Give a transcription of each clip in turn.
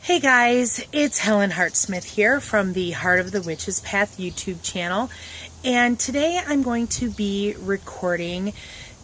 Hey guys, it's Helen Hartsmith here from the Heart of the Witch's Path YouTube channel, and today I'm going to be recording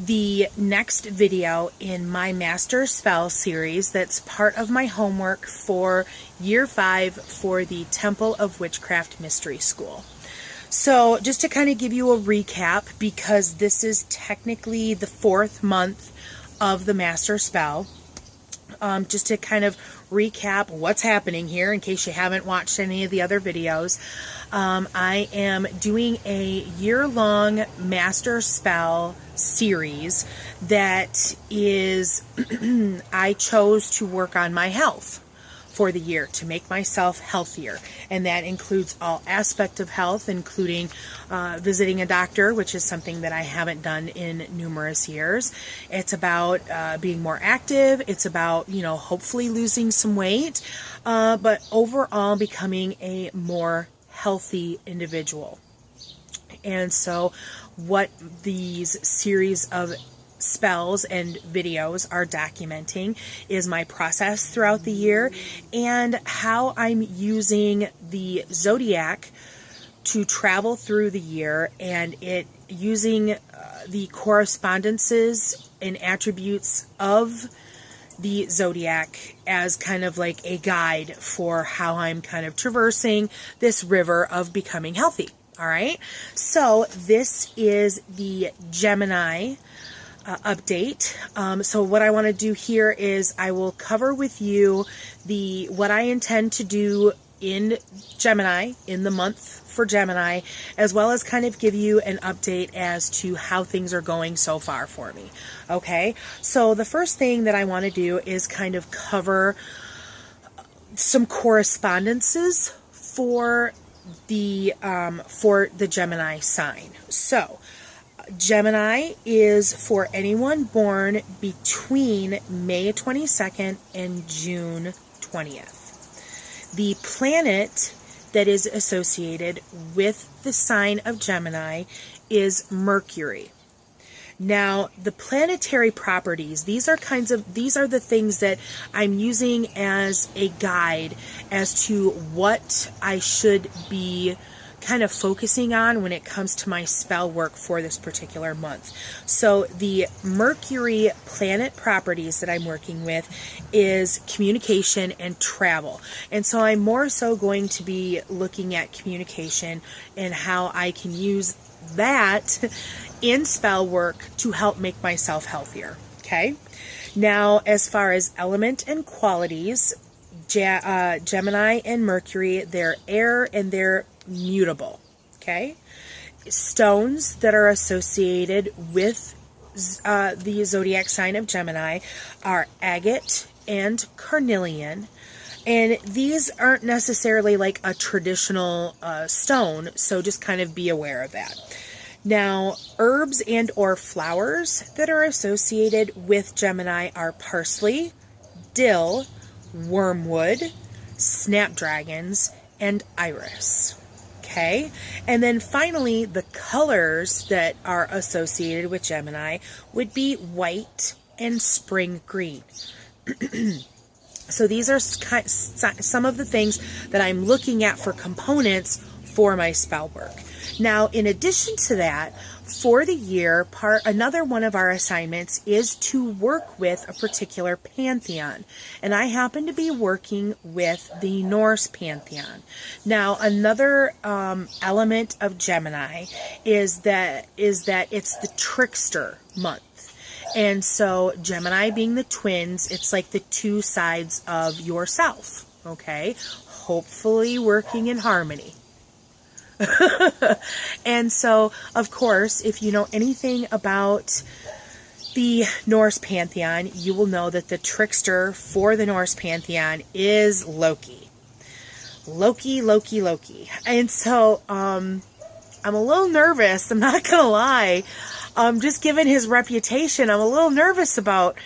the next video in my Master Spell series that's part of my homework for Year 5 for the Temple of Witchcraft Mystery School. So just to kind of give you a recap, because this is technically the 4th month of the Master Spell, just to kind of recap what's happening here in case you haven't watched any of the other videos. I am doing a year-long Master Spell series that is I chose to work on my health for the year to make myself healthier, and that includes all aspects of health, including visiting a doctor, which is something that I haven't done in numerous years. It's about being more active. It's about, hopefully losing some weight, but overall becoming a more healthy individual. And so what these series of spells and videos are documenting is my process throughout the year and how I'm using the zodiac to travel through the year, and it using the correspondences and attributes of the zodiac as kind of like a guide for how I'm kind of traversing this river of becoming healthy. All right, so this is the Gemini update. So what I want to do here is I will cover with you what I intend to do in Gemini, in the month for Gemini, as well as kind of give you an update as to how things are going so far for me. Okay, so the first thing that I want to do is kind of cover some correspondences for the Gemini sign. So Gemini is for anyone born between May 22nd and June 20th. The planet that is associated with the sign of Gemini is Mercury. Now, the planetary properties, these are the things that I'm using as a guide as to what I should be kind of focusing on when it comes to my spell work for this particular month. So the Mercury planet properties that I'm working with is communication and travel. And so I'm more so going to be looking at communication and how I can use that in spell work to help make myself healthier. Okay. Now, as far as element and qualities, Gemini and Mercury, they're air and they're mutable. Okay, stones that are associated with the zodiac sign of Gemini are agate and carnelian, and these aren't necessarily like a traditional stone, so just kind of be aware of that. Now, herbs and or flowers that are associated with Gemini are parsley, dill, wormwood, snapdragons, and iris. Okay, and then finally, the colors that are associated with Gemini would be white and spring green. So these are some of the things that I'm looking at for components for my spell work. Now, in addition to that, for the year, another one of our assignments is to work with a particular pantheon, and I happen to be working with the Norse pantheon. Now, another element of Gemini is that it's the trickster month, and so Gemini being the twins, it's like the two sides of yourself. Okay, hopefully working in harmony. And so, of course, if you know anything about the Norse pantheon, you will know that the trickster for the Norse pantheon is Loki. Loki. And so, I'm a little nervous, I'm not gonna lie. Just given his reputation, I'm a little nervous about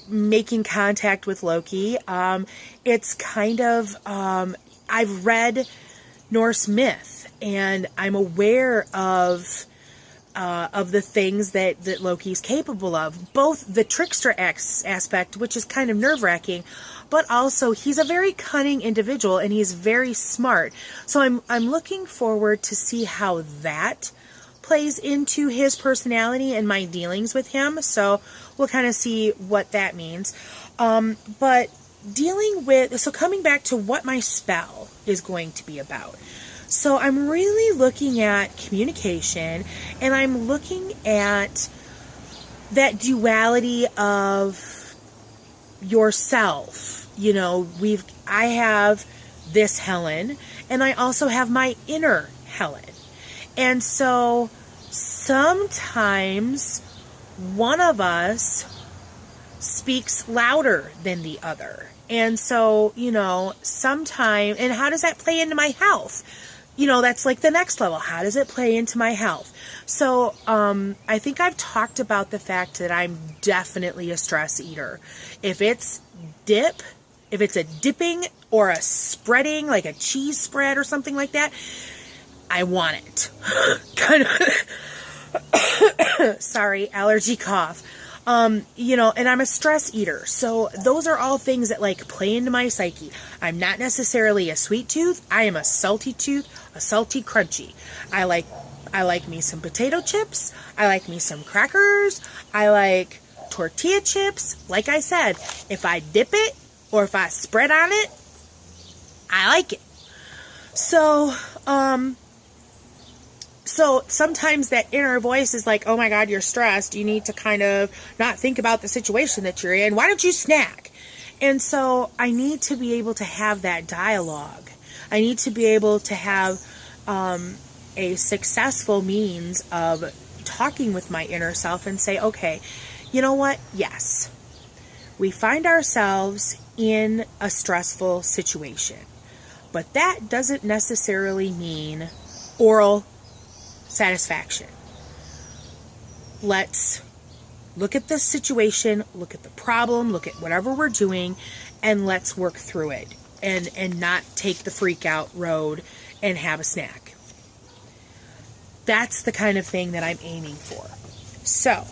making contact with Loki. It's kind of, I've read Norse myth, and I'm aware of of the things that Loki's capable of. Both the trickster aspect, which is kind of nerve-wracking, but also he's a very cunning individual and he's very smart. So I'm looking forward to see how that plays into his personality and my dealings with him. So we'll kind of see what that means. But coming back to what my spell is going to be about. So I'm really looking at communication, and I'm looking at that duality of yourself. You know, I have this Helen, and I also have my inner Helen. And so sometimes one of us speaks louder than the other. And so, you know, sometimes, and how does that play into my health? You know, that's like the next level. How does it play into my health? So, I think I've talked about the fact that I'm definitely a stress eater. If it's a dipping or a spreading, like a cheese spread or something like that, I want it. Kind of, sorry, allergy cough. You know, and I'm a stress eater. So those are all things that like play into my psyche. I'm not necessarily a sweet tooth. I am a salty tooth, a salty crunchy. I like me some potato chips. I like me some crackers. I like tortilla chips. Like I said, if I dip it or if I spread on it, I like it. So sometimes that inner voice is like, oh my God, you're stressed. You need to kind of not think about the situation that you're in. Why don't you snack? And so I need to be able to have that dialogue. I need to be able to have a successful means of talking with my inner self and say, okay, you know what? Yes, we find ourselves in a stressful situation, but that doesn't necessarily mean oral satisfaction. Let's look at this situation, look at the problem, look at whatever we're doing, and let's work through it and not take the freak out road and have a snack. That's the kind of thing that I'm aiming for. So,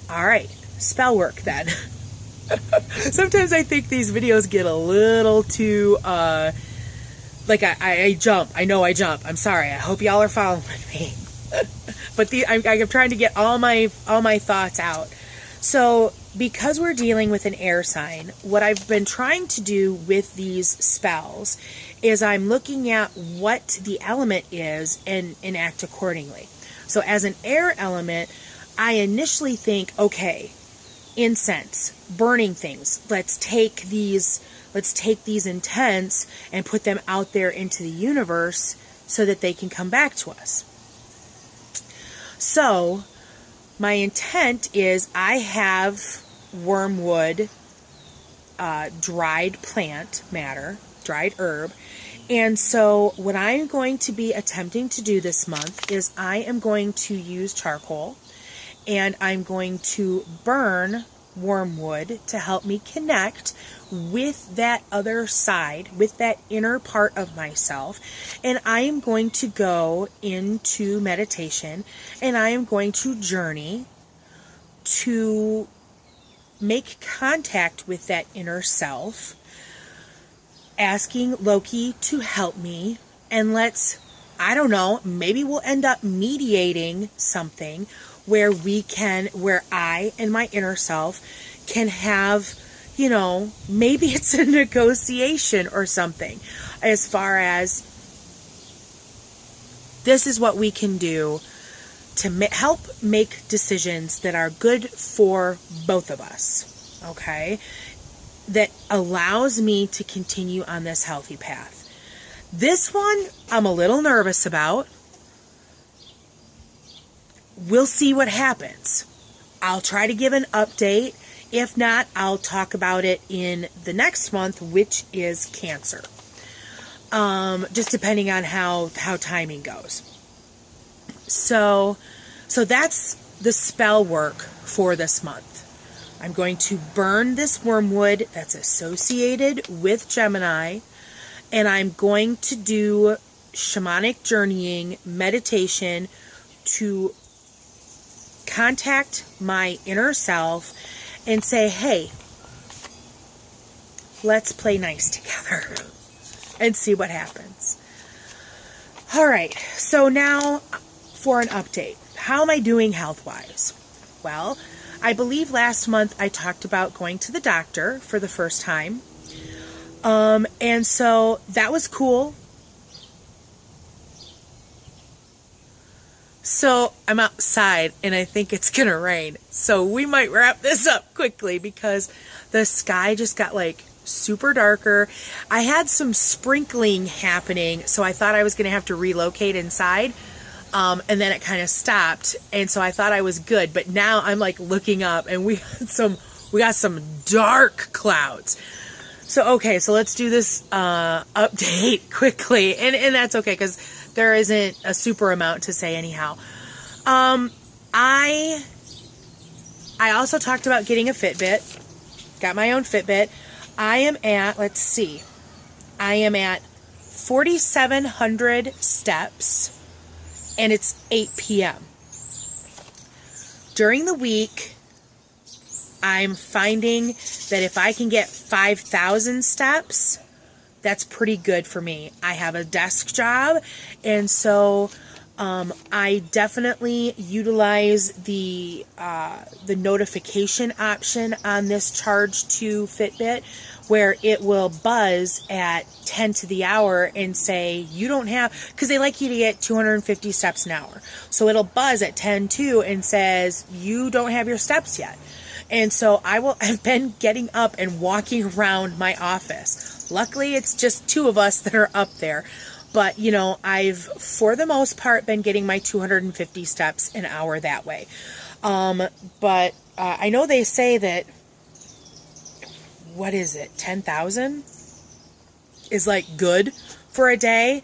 all right, spell work then. Sometimes I think these videos get a little too like I jump. I know I jump. I'm sorry. I hope y'all are following me. But I'm trying to get all my thoughts out. So because we're dealing with an air sign, what I've been trying to do with these spells is I'm looking at what the element is and act accordingly. So as an air element, I initially think, okay, incense, burning things. Let's take these intents and put them out there into the universe so that they can come back to us. So my intent is I have wormwood, dried plant matter, dried herb. And so what I'm going to be attempting to do this month is I am going to use charcoal and I'm going to burn wormwood to help me connect with that other side, with that inner part of myself. And I am going to go into meditation and I am going to journey to make contact with that inner self, asking Loki to help me, and I don't know, maybe we'll end up mediating something where I and my inner self can have, you know, maybe it's a negotiation or something as far as this is what we can do to help make decisions that are good for both of us, okay? That allows me to continue on this healthy path. This one, I'm a little nervous about. We'll see what happens. I'll try to give an update. If not, I'll talk about it in the next month, which is Cancer. Just depending on how timing goes. So that's the spell work for this month. I'm going to burn this wormwood that's associated with Gemini, and I'm going to do shamanic journeying meditation to contact my inner self and say, hey, let's play nice together and see what happens. All right, so now for an update. How am I doing health-wise? Well, I believe last month I talked about going to the doctor for the first time. And so that was cool. So I'm outside and I think it's going to rain. So we might wrap this up quickly because the sky just got like super darker. I had some sprinkling happening, so I thought I was going to have to relocate inside. And then it kind of stopped. And so I thought I was good, but now I'm like looking up and we got some dark clouds. So, okay, so let's do this, update quickly. And that's okay, because there isn't a super amount to say anyhow. I also talked about getting a Fitbit. Got my own Fitbit. I am at, let's see, I am at 4,700 steps, and it's 8 p.m. During the week, I'm finding that if I can get 5,000 steps, that's pretty good for me. I have a desk job, and so I definitely utilize the notification option on this Charge 2 Fitbit, where it will buzz at 10 to the hour and say, you don't have, because they like you to get 250 steps an hour. So it'll buzz at 10:02 and says, you don't have your steps yet. And so I've been getting up and walking around my office. Luckily, it's just two of us that are up there. But, you know, I've, for the most part, been getting my 250 steps an hour that way. But I know they say that, what is it, 10,000 is like good for a day.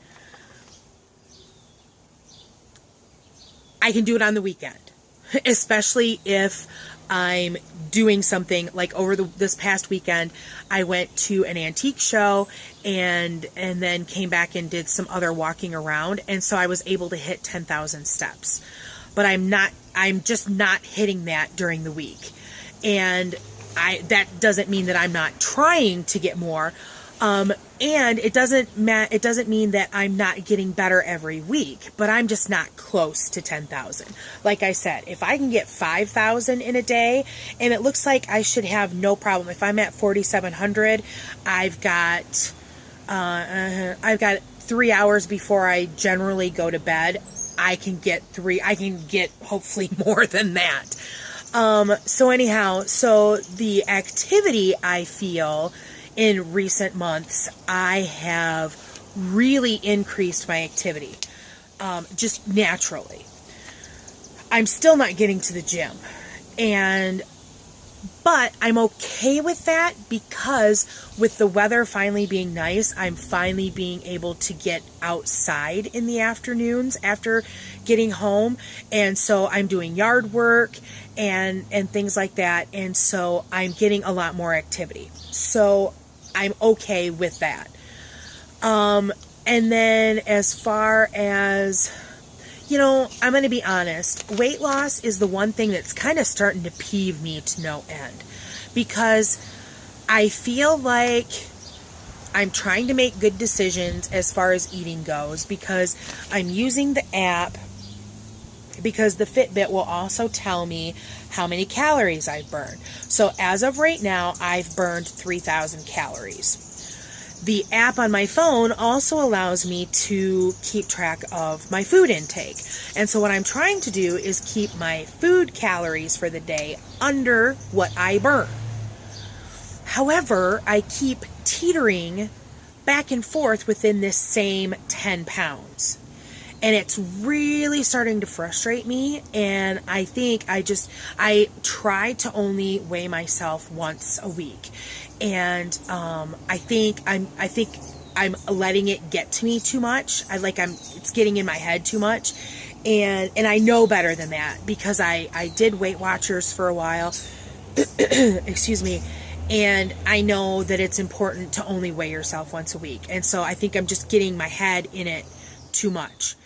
I can do it on the weekend, especially if I'm doing something like over this past weekend. I went to an antique show and then came back and did some other walking around, and so I was able to hit 10,000 steps. But I'm just not hitting that during the week. And that doesn't mean that I'm not trying to get more. And it doesn't mean that I'm not getting better every week, but I'm just not close to 10,000. Like I said, if I can get 5,000 in a day, and it looks like I should have no problem. If I'm at 4,700, I've got 3 hours before I generally go to bed. I can get hopefully more than that. So anyhow, so the activity I feel in recent months, I have really increased my activity, just naturally. I'm still not getting to the gym, but I'm okay with that because with the weather finally being nice, I'm finally being able to get outside in the afternoons after getting home. And so I'm doing yard work and things like that. And so I'm getting a lot more activity. So I'm okay with that. And then as far as, you know, I'm going to be honest, weight loss is the one thing that's kind of starting to peeve me to no end, because I feel like I'm trying to make good decisions as far as eating goes, because I'm using the app, because the Fitbit will also tell me how many calories I've burned. So as of right now, I've burned 3,000 calories. The app on my phone also allows me to keep track of my food intake. And so what I'm trying to do is keep my food calories for the day under what I burn. However, I keep teetering back and forth within this same 10 pounds. And it's really starting to frustrate me. And I think I try to only weigh myself once a week. And I think I'm letting it get to me too much. It's getting in my head too much. And I know better than that, because I did Weight Watchers for a while. Excuse me. And I know that it's important to only weigh yourself once a week. And so I think I'm just getting my head in it too much.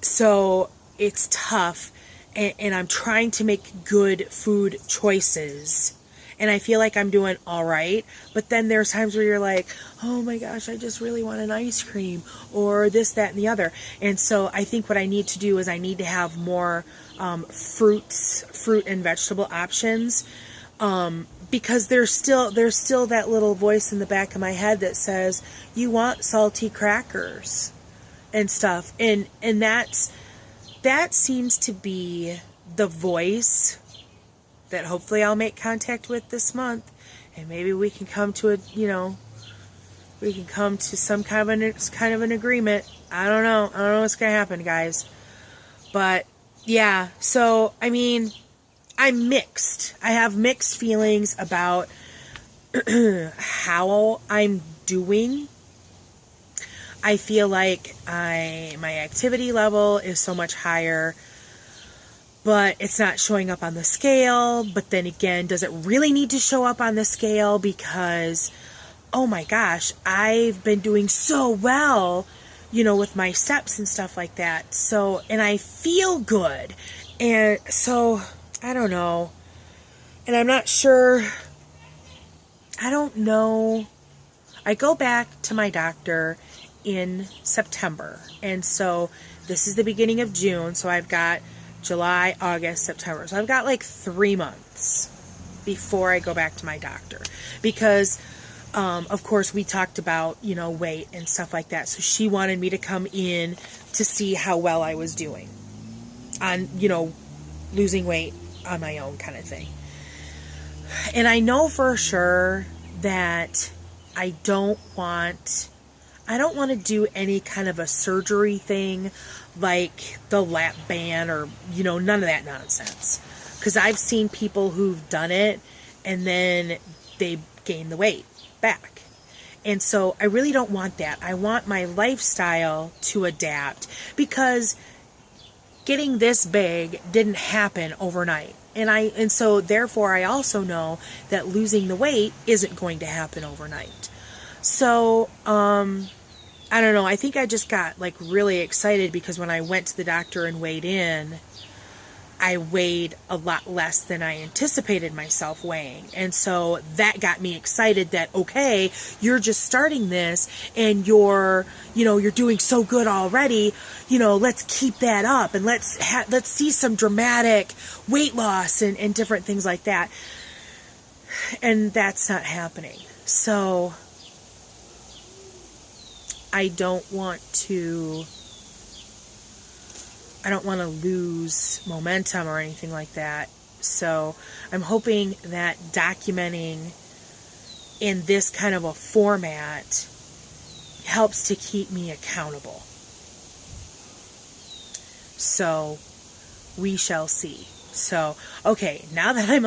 So it's tough, and I'm trying to make good food choices, and I feel like I'm doing all right, but then there's times where you're like, oh my gosh, I just really want an ice cream, or this, that, and the other. And so I think what I need to do is I need to have more fruit and vegetable options, because there's still that little voice in the back of my head that says, you want salty crackers and stuff, and that seems to be the voice that hopefully I'll make contact with this month, and maybe we can come to some kind of an agreement. I don't know what's gonna happen, guys, but yeah. So I mean, I'm mixed. I have mixed feelings about how I'm doing. I feel like my activity level is so much higher, but it's not showing up on the scale. But then again, does it really need to show up on the scale? Because, oh my gosh, I've been doing so well, with my steps and stuff like that. So, and I feel good. And so, I don't know. And I'm not sure. I don't know. I go back to my doctor in September, and so this is the beginning of June, so I've got July, August, September, so I've got like 3 months before I go back to my doctor, because of course we talked about weight and stuff like that, so she wanted me to come in to see how well I was doing on losing weight on my own kind of thing. And I know for sure that I don't want to do any kind of a surgery thing like the lap band or, none of that nonsense. Because I've seen people who've done it and then they gain the weight back. And so I really don't want that. I want my lifestyle to adapt, because getting this big didn't happen overnight. And so therefore I also know that losing the weight isn't going to happen overnight. So, I don't know. I think I just got really excited because when I went to the doctor and weighed in, I weighed a lot less than I anticipated myself weighing. And so that got me excited that, okay, you're just starting this and you're doing so good already. Let's keep that up and let's see some dramatic weight loss and different things like that. And that's not happening. So I don't want to lose momentum or anything like that. So I'm hoping that documenting in this kind of a format helps to keep me accountable. So we shall see. So, okay, now that I'm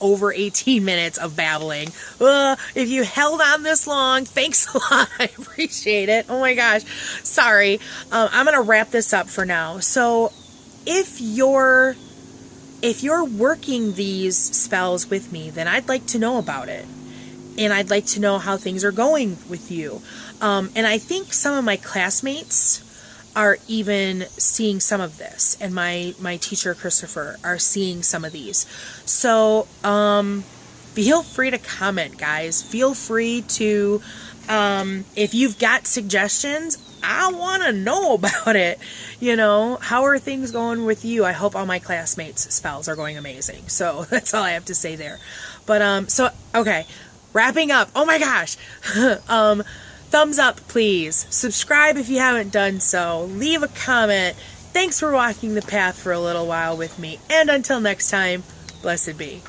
over 18 minutes of babbling. If you held on this long, thanks a lot. I appreciate it. Oh my gosh. Sorry. I'm going to wrap this up for now. So if you're working these spells with me, then I'd like to know about it. And I'd like to know how things are going with you. And I think some of my classmates are even seeing some of this, and my teacher Christopher are seeing some of these. So feel free to comment, guys. Feel free to if you've got suggestions, I want to know about it. How are things going with you? I hope all my classmates' spells are going amazing. So that's all I have to say there. But so okay, wrapping up. Oh my gosh. Thumbs up, please. Subscribe if you haven't done so. Leave a comment. Thanks for walking the path for a little while with me. And until next time, blessed be.